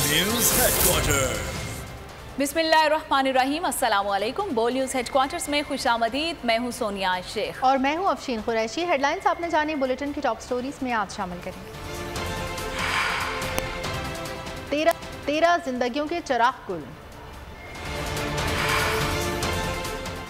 News headquarter. बिस्मिल्लाहिर्रहमानिर्रहीम, अस्सलाम वालेकुम। बोल न्यूज़ हेडक्वार्टर्स में खुशामदीद। मैं हूं सोनिया शेख और मैं हूं अफशीन कुरैशी। हेडलाइंस आपने जाने बुलेटिन की टॉप स्टोरीज में आज शामिल करेंगे। 13 जिंदगियों के चिराग गुल।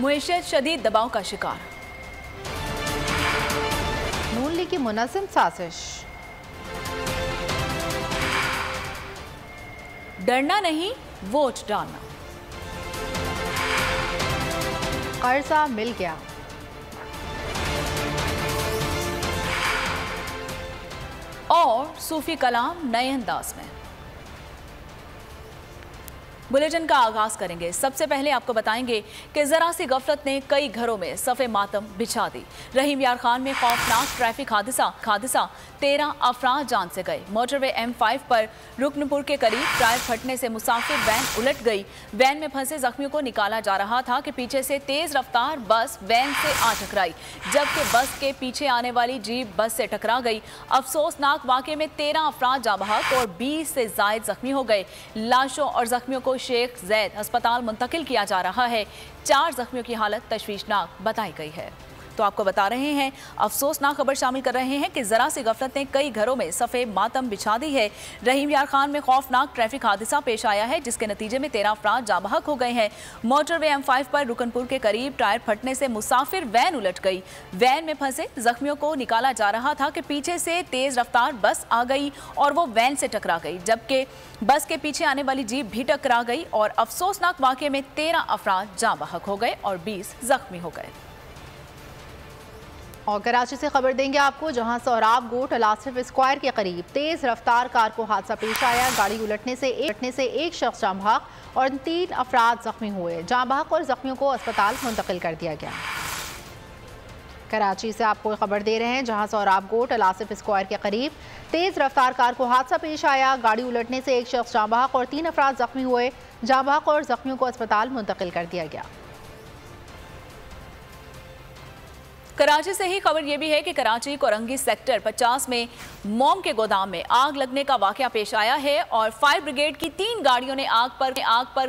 मुईशत शदीद दबाव का शिकार। नून लीग की मुनज़्ज़म साजिश। डरना नहीं, वोट डालना। कर्जा मिल गया। और सूफी कलाम नए अंदाज में। बुलेटिन का आगाज करेंगे। सबसे पहले आपको बताएंगे कि जरा सी गफलत ने कई घरों में सफ़े मातम बिछा दी। रहीम यार खान में खौफनाक ट्रैफिक हादसा 13 अफराद जान से गए। मोटरवे M5 पर रुकनपुर के करीब टायर फटने से मुसाफिर वैन उलट गई। वैन में फंसे जख्मियों को निकाला जा रहा था कि पीछे से तेज रफ्तार बस वैन से आ टकराई, जबकि बस के पीछे आने वाली जीप बस से टकरा गई। अफसोसनाक वाक़े में 13 अफराद जाँ बहक और 20 से जायद जख्मी हो गए। लाशों और जख्मियों को शेख जैद अस्पताल मुंतकिल किया जा रहा है। 4 जख्मियों की हालत तशवीशनाक बताई गई है। तो आपको बता रहे हैं, अफसोसनाक खबर शामिल कर रहे हैं कि जरा सी गफलत ने कई घरों में सफ़े मातम बिछा दी है। रहीम यार खान में खौफनाक ट्रैफिक हादसा पेश आया है, जिसके नतीजे में 13 अफराद जाँ बहक हो गए हैं। मोटरवे M5 पर रुकनपुर के करीब टायर फटने से मुसाफिर वैन उलट गई। वैन में फंसे जख्मियों को निकाला जा रहा था कि पीछे से तेज रफ्तार बस आ गई और वो वैन से टकरा गई, जबकि बस के पीछे आने वाली जीप भी टकरा गई। और अफसोसनाक वाक़े में 13 अफराद जाँ बहक हो गए और 20 जख्मी हो गए। और कराची से खबर देंगे आपको, जहां सोहराब गोट अलासिफ स्क्वायर के करीब तेज रफ्तार कार को हादसा पेश आया। गाड़ी उलटने से एक शख्स जाँ बहक और 3 अफराद जख्मी हुए। जाँ बहक और जख्मियों को अस्पताल मुंतकिल कर दिया गया। कराची से आपको खबर दे रहे हैं, जहां सोहराब गोट अलासिफ स्क्वायर के करीब तेज रफ्तार कार को हादसा पेश आया। गाड़ी उलटने से एक शख्स जाँ बहक और 3 अफराद जख्मी हुए। जाँ बहक और जख्मियों को अस्पताल मुंतकिल कर दिया गया। कराची से ही खबर यह भी है कि कराची कोरंगी सेक्टर 50 में मोम के गोदाम में आग लगने का वाकया पेश आया है और फायर ब्रिगेड की 3 गाड़ियों ने आग पर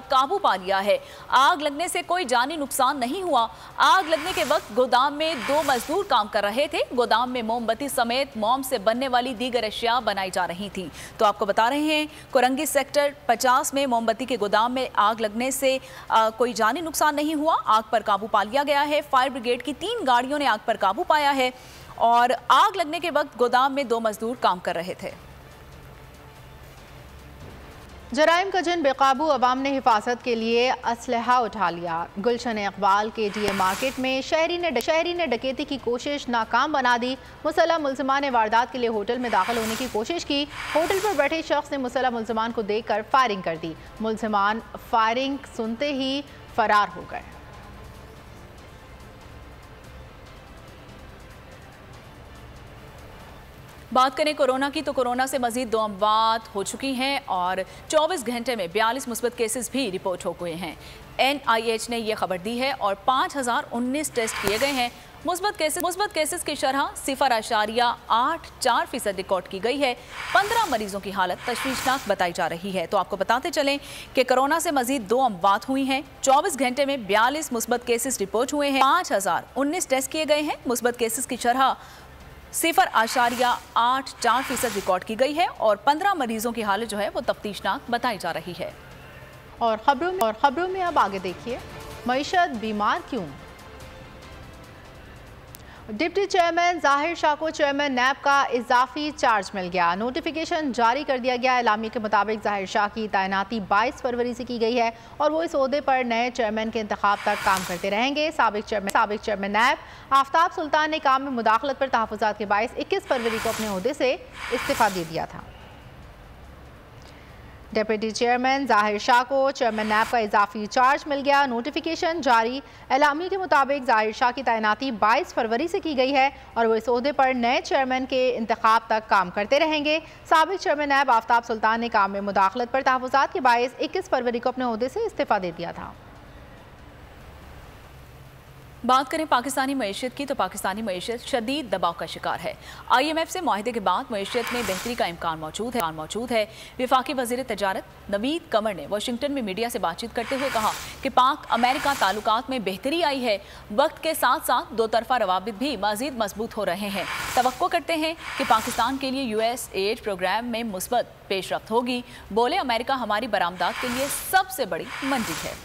काबू पा लिया है। आग लगने से कोई जानी नुकसान नहीं हुआ। आग लगने के वक्त गोदाम में 2 मजदूर काम कर रहे थे। गोदाम में मोमबत्ती समेत मोम से बनने वाली दीगर अशिया बनाई जा रही थी। तो आपको बता रहे हैं, कोरंगी सेक्टर 50 में मोमबत्ती के गोदाम में आग लगने से कोई जानी नुकसान नहीं हुआ। आग पर काबू पा लिया गया है। फायर ब्रिगेड की 3 गाड़ियों ने आग पर काबू पाया है और आग लगने के वक्त गोदाम में 2 मजदूर काम कर रहे थे। जराइम का जन बेकाबू, अवाम ने हिफाजत के लिए असलहा उठा लिया। गुलशन इकबाल के DA मार्केट में शहरी ने डकैती की कोशिश नाकाम बना दी। मुसल्लह मुल्ज़िमान ने वारदात के लिए होटल में दाखिल होने की कोशिश की। होटल पर बैठे शख्स ने मुसल्लह मुल्ज़िमान को देखकर फायरिंग कर दी। मुल्ज़िमान फायरिंग सुनते ही फरार हो गए। बात करें कोरोना की, तो कोरोना से मजीद 2 अमवात हो चुकी हैं और 24 घंटे में 42 मुस्बत केसेस भी रिपोर्ट हो गए हैं। NIH ने यह खबर दी है और 5019 टेस्ट किए गए हैं। मुस्बत केसेस की शरह 0.84% रिकॉर्ड की गई है। 15 मरीजों की हालत तशवीशनाक बताई जा रही है। तो आपको बताते चलें कि कोरोना से मजीद 2 अमवात हुई हैं। 24 घंटे में 42 मुस्बत केसेस रिपोर्ट हुए हैं। 5019 टेस्ट किए गए हैं। मुस्बत केसेस की शरह 0.84% रिकॉर्ड की गई है और 15 मरीजों की हालत जो है वो तफ्तीशनाक बताई जा रही है। और खबरों में अब आगे देखिए, मईशत बीमार क्यों। डिप्टी चेयरमैन जाहिर शाह को चेयरमैन नैब का इजाफी चार्ज मिल गया। नोटिफिकेशन जारी कर दिया गया। एलामी के मुताबिक जाहिर शाह की तैनाती 22 फरवरी से की गई है और वो इस ओहदे पर नए चेयरमैन के इंतखाब तक काम करते रहेंगे। साबिक चेयरमैन नैब आफ्ताब सुल्तान ने काम में मुदाखलत पर तहफ़्फ़ुज़ात के बाइस 21 फरवरी को अपने ओहदे से इस्तीफ़ा दे दिया था। डिप्टी चेयरमैन जाहिर शाह को चेयरमैन नैब का इजाफी चार्ज मिल गया। नोटिफिकेशन जारी। एलामी के मुताबिक जाहिर शाह की तैनाती 22 फरवरी से की गई है और वो इस ओहदे पर नए चेयरमैन के इंतखाब तक काम करते रहेंगे। साबिक चेयरमैन नैब आफ्ताब सुल्तान ने काम में मुदाखलत पर तहफ़्फ़ुज़ात के बाइस 21 फरवरी को अपने ओहदे से इस्तीफ़ा दे दिया था। बात करें पाकिस्तानी मईशत की तो पाकिस्तानी मईशत शदीद दबाव का शिकार है। IMF से मुआहदे के बाद मईशत में बेहतरी का इम्कान मौजूद है। वफाकी वज़ीर तजारत नवीद कमर ने वाशिंगटन में मीडिया से बातचीत करते हुए कहा कि पाक अमेरिका ताल्लुकात में बेहतरी आई है। वक्त के साथ साथ दो तरफा रवाबित भी मज़ीद मजबूत हो रहे हैं। तवक्को करते हैं कि पाकिस्तान के लिए USAID प्रोग्राम में मुस्बत पेशरफ्त होगी। बोले, अमेरिका हमारी बरामदात के लिए सबसे बड़ी मंडी है।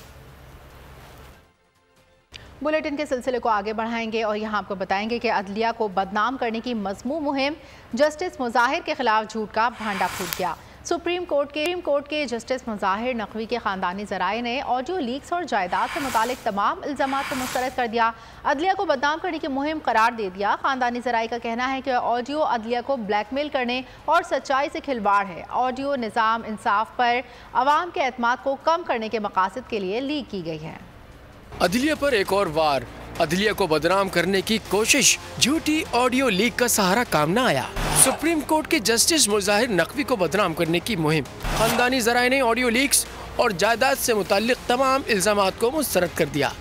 बुलेटिन के सिलसिले को आगे बढ़ाएंगे और यहाँ आपको बताएंगे कि अदलिया को बदनाम करने की मज़मूम मुहिम जस्टिस मुज़ाहिर के खिलाफ झूठ का भांडा फूट गया। सुप्रीम कोर्ट के जस्टिस मुज़ाहिर नकवी के ख़ानदानी ज़राए ने ऑडियो लीक्स और जायदाद से मुतालिक तमाम इल्ज़ामात को मुस्तरद कर दिया। अदलिया को बदनाम करने की मुहिम करार दे दिया। ख़ानदानी ज़राए का कहना है कि ऑडियो अदलिया को ब्लैकमेल करने और सच्चाई से खिलवाड़ है। ऑडियो निज़ाम इंसाफ पर अवाम के एतमाद को कम करने के मकासद के लिए लीक की गई है। अदलिया पर एक और वार, अदलिया को बदनाम करने की कोशिश, झूठी ऑडियो लीक का सहारा काम न आया। सुप्रीम कोर्ट के जस्टिस मुज़ाहिर नकवी को बदनाम करने की मुहिम, खानदानी ज़राए ने ऑडियो लीक्स और जायदाद से मुताल्लिक तमाम इल्ज़ामात को मुस्तरद कर दिया।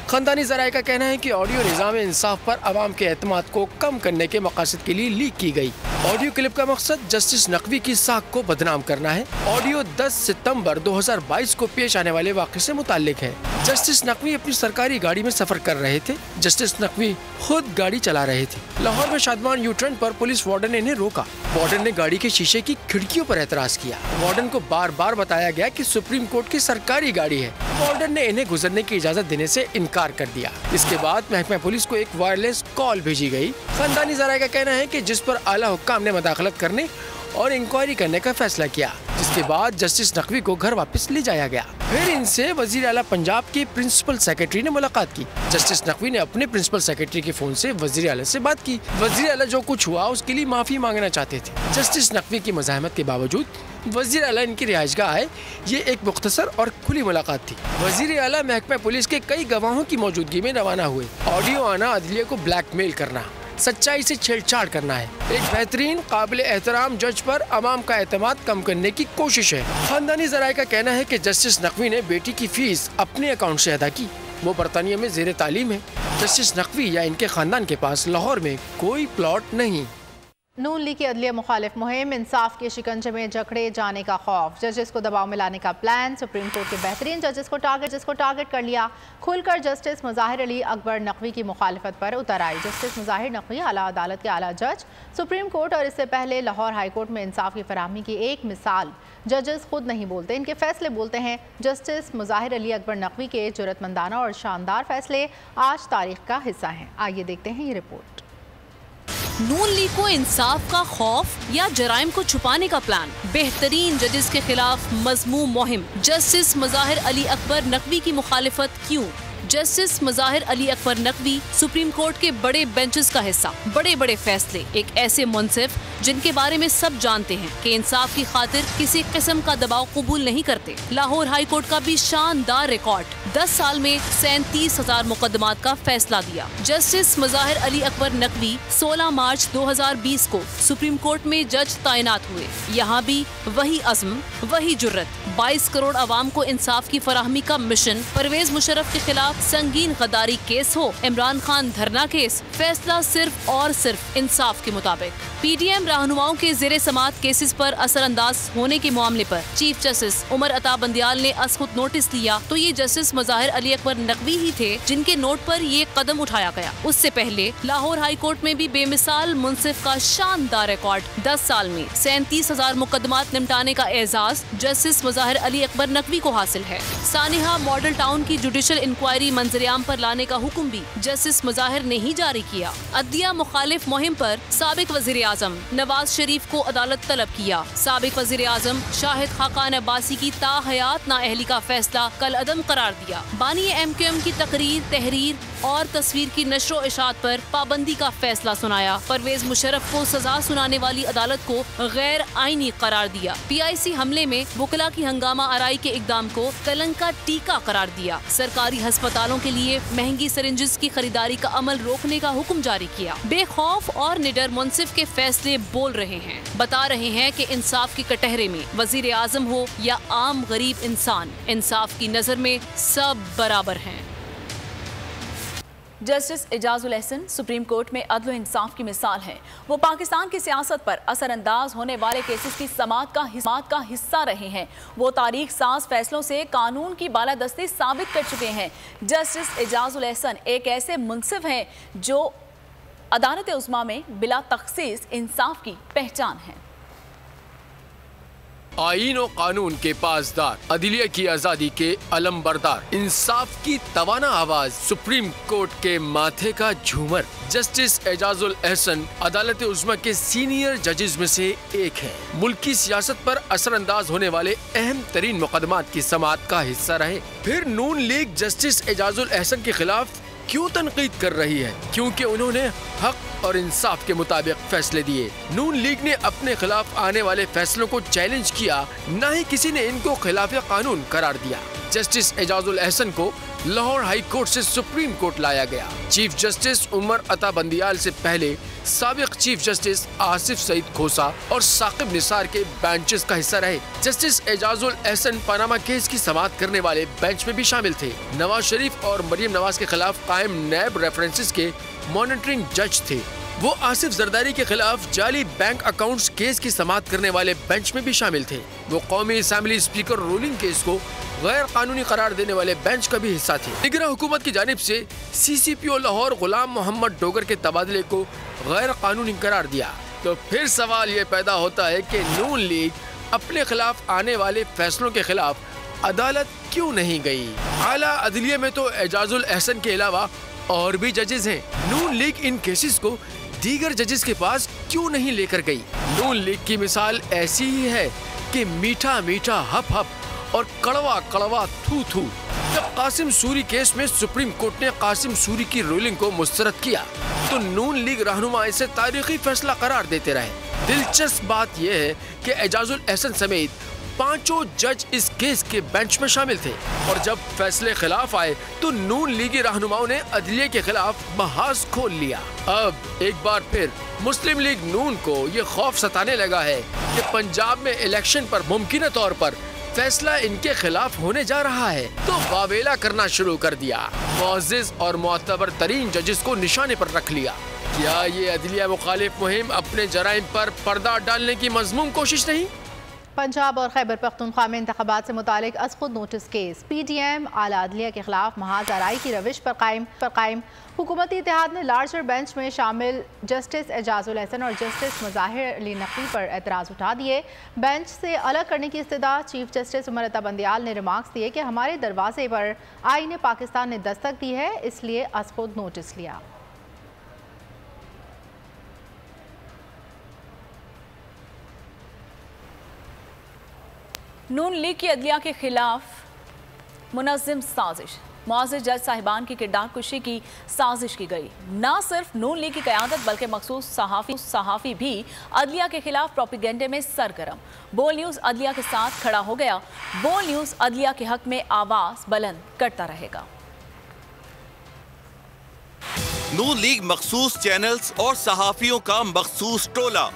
खानदानी ज़राए का कहना है कि ऑडियो निज़ाम इंसाफ पर अवाम के एतमाद को कम करने के मकासद के लिए लीक की गई। ऑडियो क्लिप का मकसद जस्टिस नकवी की साख को बदनाम करना है। ऑडियो 10 सितंबर 2022 को पेश आने वाले वाक़े से मुताल्लिक है। जस्टिस नकवी अपनी सरकारी गाड़ी में सफर कर रहे थे। जस्टिस नकवी खुद गाड़ी चला रहे थे। लाहौर में शादमान यू टर्न पर पुलिस वार्डन ने इन्हें रोका। वार्डन ने गाड़ी के शीशे की खिड़कियों पर एतराज किया। वार्डन को बार बार बताया गया कि सुप्रीम कोर्ट की सरकारी गाड़ी है। वार्डन ने इन्हें गुजरने की इजाजत देने से इनकार कर दिया। इसके बाद महकमा पुलिस को एक वायरलेस कॉल भेजी गई। खानदानी ज़राए का कहना है कि जिस पर आला हुक्काम ने मदाखलत करने और इंक्वायरी करने का फैसला किया, जिसके बाद जस्टिस नकवी को घर वापस ले जाया गया। फिर इनसे वजीर आला पंजाब के प्रिंसिपल सेक्रेटरी ने मुलाकात की। जस्टिस नकवी ने अपने प्रिंसिपल सेक्रेटरी के फोन से वजीर आला से बात की। वजीर आला जो कुछ हुआ उसके लिए माफी मांगना चाहते थे। जस्टिस नकवी की मज़ाहमत के बावजूद वजीर आला इनकी रिहाइशगाह आए। ये एक मुख्तसर और खुली मुलाकात थी। वजीर आला महकमा पुलिस के कई गवाहों की मौजूदगी में रवाना हुए। ऑडियो आना अदलिया को ब्लैकमेल करना, सच्चाई से छेड़छाड़ करना है। एक बेहतरीन काबिल एहतराम जज पर अवाम का एतमाद कम करने की कोशिश है। खानदानी ज़राए का कहना है कि जस्टिस नकवी ने बेटी की फीस अपने अकाउंट से अदा की। वो बरतानिया में ज़ेर तालीम है। जस्टिस नकवी या इनके खानदान के पास लाहौर में कोई प्लॉट नहीं। नून लीग की अदलिया मुखालिफ मुहिम, इंसाफ के शिकंजे में जकड़े जाने का खौफ, जजेस को दबाव में लाने का प्लान, सुप्रीम कोर्ट के बेहतरीन जजेस को टारगेट कर लिया। खुलकर जस्टिस मुज़ाहिर अली अकबर नकवी की मुखालिफत पर उतर आई। जस्टिस मुज़ाहिर नकवी आला अदालत के आला जज, सुप्रीम कोर्ट और इससे पहले लाहौर हाई कोर्ट में इंसाफ की फराहमी की एक मिसाल। जजेस खुद नहीं बोलते, इनके फैसले बोलते हैं। जस्टिस मुज़ाहिर अली अकबर नकवी के जुर्रतमंदाना और शानदार फैसले आज तारीख का हिस्सा हैं। आइए देखते हैं ये रिपोर्ट। नून लीग को इंसाफ का खौफ या जराइम को छुपाने का प्लान, बेहतरीन जजेस के खिलाफ मजमूम मुहिम, जस्टिस मुज़ाहिर अली अकबर नकवी की मुखालिफत क्यों? Justice Mazahar Ali Akbar Naqvi supreme court के बड़े बेंचेस का हिस्सा, बड़े बड़े फैसले, एक ऐसे मुंसिफ जिनके बारे में सब जानते हैं कि इंसाफ की खातिर किसी किस्म का दबाव कबूल नहीं करते। लाहौर हाई कोर्ट का भी शानदार रिकॉर्ड, 10 साल में 37,000 मुकदमात का फैसला दिया। जस्टिस मुज़ाहिर अली अकबर नकवी 16 मार्च 2020 को सुप्रीम कोर्ट में जज तैनात हुए। यहाँ भी वही अज़्म, वही जुर्रत, 22 करोड़ आवाम को इंसाफ की फराहमी का मिशन। परवेज मुशर्रफ के खिलाफ संगीन गद्दारी केस हो, इमरान खान धरना केस, फैसला सिर्फ और सिर्फ इंसाफ के मुताबिक। PDM रहनुमाओं के ज़ेरे समात केसेस पर असरअंदाज होने के मामले पर चीफ जस्टिस उमर अता बंदियाल ने खुद नोटिस लिया तो ये जस्टिस मुज़ाहिर अली अकबर नकवी ही थे जिनके नोट पर ये कदम उठाया गया। उससे पहले लाहौर हाई कोर्ट में भी बेमिसाल मुंसिफ का शानदार रिकॉर्ड, 10 साल में 37,000 मुकदमात निपटाने का एजाज जस्टिस मुज़ाहिर अली अकबर नकवी को हासिल है। सानिहा मॉडल टाउन की जुडिशल इंक्वायरी मंजरियाम पर लाने का हुक्म भी जस्टिस मुज़ाहिर ने ही जारी किया। अदलिया मुखालिफ मुहिम पर साबिक वज़ीर आज़म नवाज शरीफ को अदालत तलब किया। साबिक वज़ीर आज़म शाहिद खाकान अब्बासी की ताहयात नाअहली का फैसला कल अदम करार दिया। बानी MQM की तकरीर, तहरीर और तस्वीर की नशर व इशात पर पाबंदी का फैसला सुनाया। परवेज मुशर्रफ को सजा सुनाने वाली अदालत को गैर आईनी करार दिया। PIC हमले में वकला की हंगामा आराई के इकदाम को कलंक का टीका करार दिया। सरकारी अस्पतालों के लिए महंगी सिरिंजेस की खरीदारी का अमल रोकने का हुक्म जारी किया। बेखौफ और निडर मुंसिफ के फैसले बोल रहे हैं, बता रहे हैं कि इंसाफ की कटहरे में वजीर आजम हो या आम गरीब इंसान, इंसाफ की नजर में सब बराबर हैं। Justice Ejazul Ehsan supreme court में अदल इंसाफ की मिसाल हैं। वो पाकिस्तान की सियासत पर असरअंदाज होने वाले केसेस की समाअत का हिस्सा रहे हैं। वो तारीख साज फैसलों से कानून की बालादस्ती साबित कर चुके हैं। जस्टिस एजाजुल एहसन एक ऐसे मुंसिफ हैं जो अदालत उज़्मा में बिला तखसीस इंसाफ की पहचान है। आईन और कानून के पासदार, अदलिया की आजादी के अलमबरदार, इंसाफ की तवाना आवाज, सुप्रीम कोर्ट के माथे का झूमर। जस्टिस एजाजुल एहसन अदालत उज़्मा के सीनियर जजेस में से एक है। मुल्क की सियासत पर असरअंदाज होने वाले अहम तरीन मुकदमात की समाअत का हिस्सा रहे। फिर नून लीग जस्टिस एजाजुल एहसन के खिलाफ क्यों तनकीद कर रही है? क्योंकि उन्होंने हक और इंसाफ के मुताबिक फैसले दिए। नून लीग ने अपने खिलाफ आने वाले फैसलों को चैलेंज किया, न ही किसी ने इनको खिलाफ कानून करार दिया। जस्टिस एजाजुल एहसन को लाहौर हाई कोर्ट से सुप्रीम कोर्ट लाया गया। चीफ जस्टिस उमर अता बंदियाल से पहले साबिक चीफ जस्टिस आसिफ सईद खोसा और साकिब निसार के बेंचेस का हिस्सा रहे। Justice Ejazul Ehsan Panama case की समाअत करने वाले बेंच में भी शामिल थे। नवाज शरीफ और मरियम नवाज के खिलाफ कायम नैब रेफरेंसेस के मॉनिटरिंग जज थे। वो आसिफ जरदारी के खिलाफ जाली बैंक अकाउंट्स केस की समाअत करने वाले बेंच में भी शामिल थे। वो कौमी असेंबली स्पीकर रूलिंग केस को गैर कानूनी करार देने वाले बेंच का भी हिस्सा थे। निगरां हुकूमत की जानिब से CCPO लाहौर गुलाम मोहम्मद डोगर के तबादले को गैर कानूनी करार दिया। तो फिर सवाल ये पैदा होता है कि नून लीग अपने खिलाफ आने वाले फैसलों के खिलाफ अदालत क्यों नहीं गई? आला अदलिया में तो एजाजुल एहसन के अलावा और भी जजेस हैं। नून लीग इन केसेस को दीगर जजेस के पास क्यों नहीं लेकर गई? नून लीग की मिसाल ऐसी ही है कि मीठा मीठा हप हप और कड़वा कड़वा थू थू। जब कासिम सूरी केस में सुप्रीम कोर्ट ने कासिम सूरी की रूलिंग को मुस्तरद किया तो नून लीग रहनुमा इसे तारीखी फैसला करार देते रहे। दिलचस्प बात यह है कि एजाजुल एहसन समेत 5 जज इस केस के बेंच में शामिल थे और जब फैसले खिलाफ आए तो नून लीगी रहनुमाओं ने अदलिया के खिलाफ बहास खोल लिया। अब एक बार फिर मुस्लिम लीग नून को ये खौफ सताने लगा है कि पंजाब में इलेक्शन पर मुमकिन तौर पर फैसला इनके खिलाफ होने जा रहा है, तो वावेला करना शुरू कर दिया। मुअज़्ज़िज़ और मोतबर तरीन जजेस को निशाने पर रख लिया। क्या ये अदलिया मुखालिफ मुहिम अपने जराइम पर पर्दा डालने की मज़मूम कोशिश नहीं? पंजाब और खैबर पख्तूनख्वा में इंतखाबात से मुतालिक अज़ख़ुद नोटिस केस। PDM आला अदलिया के खिलाफ महाज आराई की रविश पर कायम हुकूमती इत्तेहाद ने लार्जर बेंच में शामिल जस्टिस एजाजुल एहसन और जस्टिस मुज़ाहिर अली नकवी पर एतराज़ उठा दिए। बेंच से अलग करने की इस्तदा चीफ जस्टिस उमर अता बंदियाल ने रिमार्क्स दिए कि हमारे दरवाजे पर आईन पाकिस्तान ने दस्तक दी है, इसलिए अज़ख़ुद नोटिस लिया। नून लीग की अदलिया के खिलाफ मुनज़्ज़म साजिश, मुआज़िर जज साहिबान की किरदार कुशी की साजिश की गई। न सिर्फ नून लीग की क़यादत बल्कि मखसूस सहाफ़ी भी अदलिया के खिलाफ प्रोपेगेंडे में सरगर्म। बोल न्यूज़ अदलिया के साथ खड़ा हो गया। बोल न्यूज़ अदलिया के हक में आवाज़ बुलंद करता रहेगा। नून लीग मखसूस चैनल्स और सहाफ़ियों का मखसूस टोला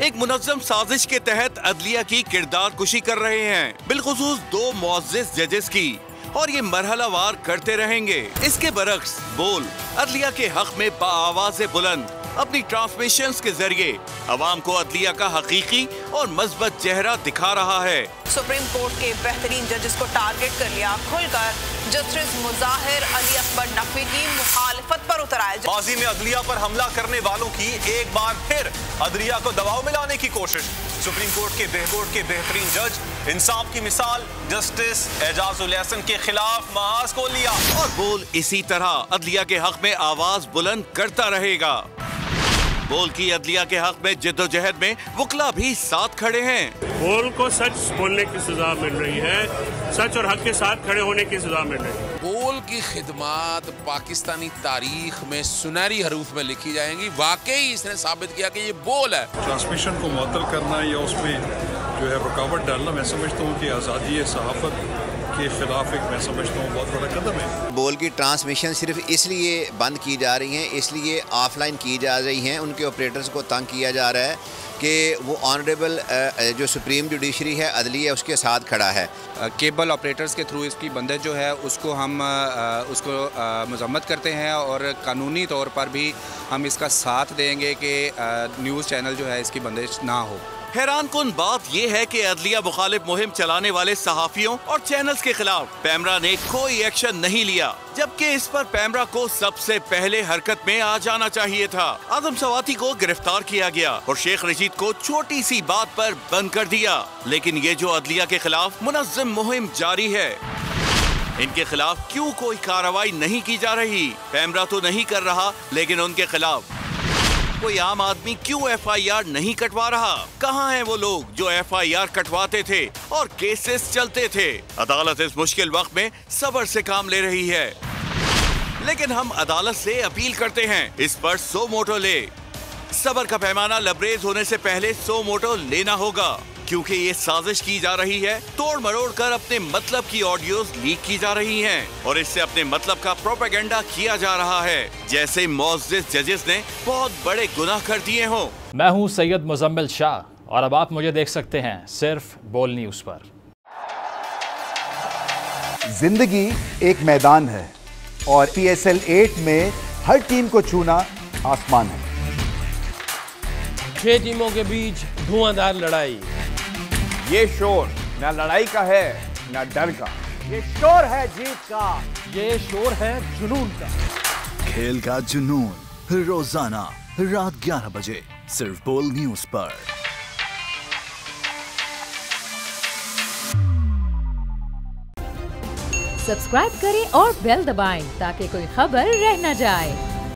एक मुनज़्ज़म साजिश के तहत अदलिया की किरदार कुशी कर रहे हैं, बिलखुसूस 2 मुअज़्ज़िज़ जजेस की, और ये मरहलावार करते रहेंगे। इसके बरक्स बोल अदलिया के हक में बाआवाज़ बुलंद अपनी ट्रांसमिशंस के जरिए अवाम को अदलिया का हकीकी और मज़बूत चेहरा दिखा रहा है। सुप्रीम कोर्ट के बेहतरीन जजेस को टारगेट कर लिया, खुलकर जस्टिस मुज़ाहिर अली अकबर नकवी की मुखालिफत पर उतर आए। माजी में अदलिया पर हमला करने वालों की एक बार फिर अदलिया को दबाव में लाने की कोशिश। सुप्रीम कोर्ट के बेहतरीन जज, इंसाफ की मिसाल जस्टिस एजाजुल एहसन के खिलाफ महाज खोल लिया। और बोल इसी तरह अदलिया के हक में आवाज बुलंद करता रहेगा। बोल की अदलिया के हक में जिद्दोजहद में वकला भी साथ खड़े हैं। बोल को सच बोलने की सजा मिल रही है, सच और हक के साथ खड़े होने की सजा मिल रही है। बोल की खिदमत पाकिस्तानी तारीख में सुनहरी हरूफ में लिखी जाएंगी। वाकई इसने साबित किया कि ये बोल है। ट्रांसमिशन को मुअत्तल करना या उसमें जो है रुकावट डालना, मैं समझता हूँ कि आज़ादी सहाफ़त के खिलाफ एक, मैं समझता हूँ, बहुत बड़ा कदम है। बोल की ट्रांसमिशन सिर्फ इसलिए बंद की जा रही हैं, इसलिए ऑफलाइन की जा रही हैं, उनके ऑपरेटर्स को तंग किया जा रहा है कि वो ऑनरेबल जो सुप्रीम जुडिशरी है, अदलिया, उसके साथ खड़ा है। केबल ऑपरेटर्स के थ्रू इसकी बंदिश जो है उसको हम उसको मजम्मत करते हैं और कानूनी तौर पर भी हम इसका साथ देंगे कि न्यूज़ चैनल जो है इसकी बंदिश ना हो। हैरान कुन बात यह है कि अदलिया मुखालिफ मुहिम चलाने वाले सहाफियों और चैनल्स के खिलाफ पैमरा ने कोई एक्शन नहीं लिया, जबकि इस पर पैमरा को सबसे पहले हरकत में आ जाना चाहिए था। आजम सवाती को गिरफ्तार किया गया और शेख रशीद को छोटी सी बात पर बंद कर दिया, लेकिन ये जो अदलिया के खिलाफ मुनज़्ज़म मुहिम जारी है, इनके खिलाफ क्यों कोई कार्रवाई नहीं की जा रही? पैमरा तो नहीं कर रहा, लेकिन उनके खिलाफ कोई आम आदमी क्यों FIR नहीं कटवा रहा? कहाँ हैं वो लोग जो FIR कटवाते थे और केसेस चलते थे? अदालत इस मुश्किल वक्त में सब्र से काम ले रही है, लेकिन हम अदालत से अपील करते हैं इस पर सो मोटो ले। सब्र का पैमाना लबरेज होने से पहले सो मोटो लेना होगा, क्योंकि ये साजिश की जा रही है, तोड़ मरोड़ कर अपने मतलब की ऑडियोज लीक की जा रही हैं और इससे अपने मतलब का प्रोपेगेंडा किया जा रहा है, जैसे मुअज़्ज़िज़ जजेस ने बहुत बड़े गुनाह कर दिए हों। मैं हूं सैयद मुज़म्मिल शाह और अब आप मुझे देख सकते हैं सिर्फ बोल न्यूज़ पर। जिंदगी एक मैदान है और PSL 8 में हर टीम को छूना आसमान है। 6 टीमों के बीच धुआंधार लड़ाई। ये शोर न लड़ाई का है न डर का, ये शोर है जीत का, ये शोर है जुनून का। खेल का जुनून रोजाना रात 11 बजे सिर्फ बोल न्यूज़ पर। सब्सक्राइब करें और बेल दबाएं ताकि कोई खबर रह न जाए।